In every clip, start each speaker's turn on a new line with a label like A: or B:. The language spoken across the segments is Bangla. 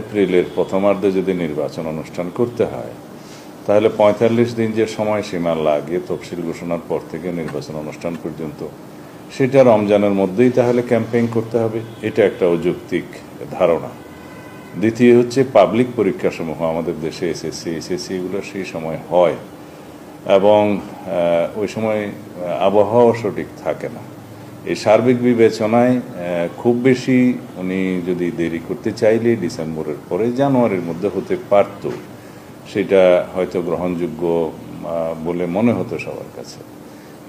A: এপ্রিলের প্রথমার্ধে যদি নির্বাচন অনুষ্ঠান করতে হয়, তাহলে ৪৫ দিন যে সময়সীমা লাগে তফসিল ঘোষণার পর থেকে নির্বাচন অনুষ্ঠান পর্যন্ত, সেটা রমজানের মধ্যেই তাহলে ক্যাম্পেইন করতে হবে। এটা একটা অযৌক্তিক ধারণা। দ্বিতীয় হচ্ছে, পাবলিক পরীক্ষাসমূহ আমাদের দেশে এসএসসি এগুলো সেই সময় হয় এবং ওই সময় আবহাওয়া সঠিক থাকে না। এই সার্বিক বিবেচনায় খুব বেশি উনি যদি দেরি করতে চাইলে ডিসেম্বরের পরে জানুয়ারির মধ্যে হতে পারত, সেটা হয়তো গ্রহণযোগ্য বলে মনে হতো সবার কাছে,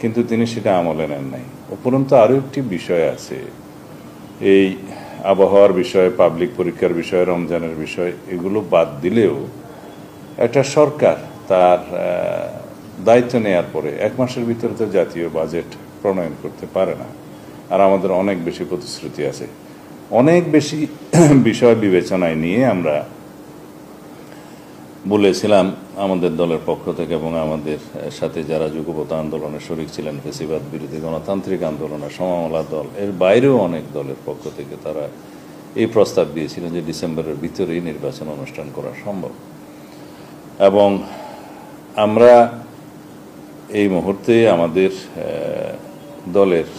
A: কিন্তু তিনি সেটা আমলে নেন নাই। উপরন্তু আরও একটি বিষয় আছে, এই আবহাওয়ার বিষয়, পাবলিক পরীক্ষার বিষয়, রমজানের বিষয়, এগুলো বাদ দিলেও একটা সরকার তার দায়িত্ব নেওয়ার পরে 1 মাসের ভিতরে তো জাতীয় বাজেট প্রণয়ন করতে পারে না। আর আমাদের অনেক বেশি প্রতিশ্রুতি আছে, অনেক বেশি বিষয় বিবেচনায় নিয়ে আমরা বলেছিলাম আমাদের দলের পক্ষ থেকে এবং আমাদের সাথে যারা যুগপৎ আন্দোলনে শরিক ছিলেন, ফ্যাসিবাদ বিরোধী গণতান্ত্রিক আন্দোলনের সমমনা দল, এর বাইরেও অনেক দলের পক্ষ থেকে তারা এই প্রস্তাব দিয়েছিলেন যে ডিসেম্বরের ভিতরেই নির্বাচন অনুষ্ঠান করা সম্ভব। এবং আমরা এই মুহূর্তে আমাদের দলের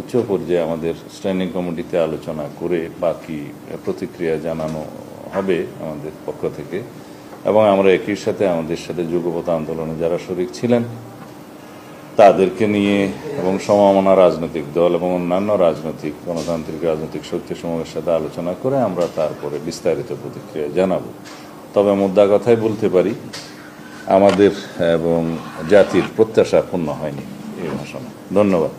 A: উচ্চ পর্যায়ে আমাদের স্ট্যান্ডিং কমিটিতে আলোচনা করে বাকি প্রতিক্রিয়া জানানো হবে আমাদের পক্ষ থেকে, এবং আমরা একই সাথে আমাদের সাথে যুগপৎ আন্দোলনে যারা শরিক ছিলেন তাদেরকে নিয়ে এবং সমমনা রাজনৈতিক দল এবং অন্যান্য রাজনৈতিক গণতান্ত্রিক রাজনৈতিক শক্তিসমূহের সাথে আলোচনা করে আমরা তারপরে বিস্তারিত প্রতিক্রিয়া জানাবো। তবে মুদ্রা কথাই বলতে পারি, আমাদের এবং জাতির প্রত্যাশা পূর্ণ হয়নি এই ঘোষণা। ধন্যবাদ।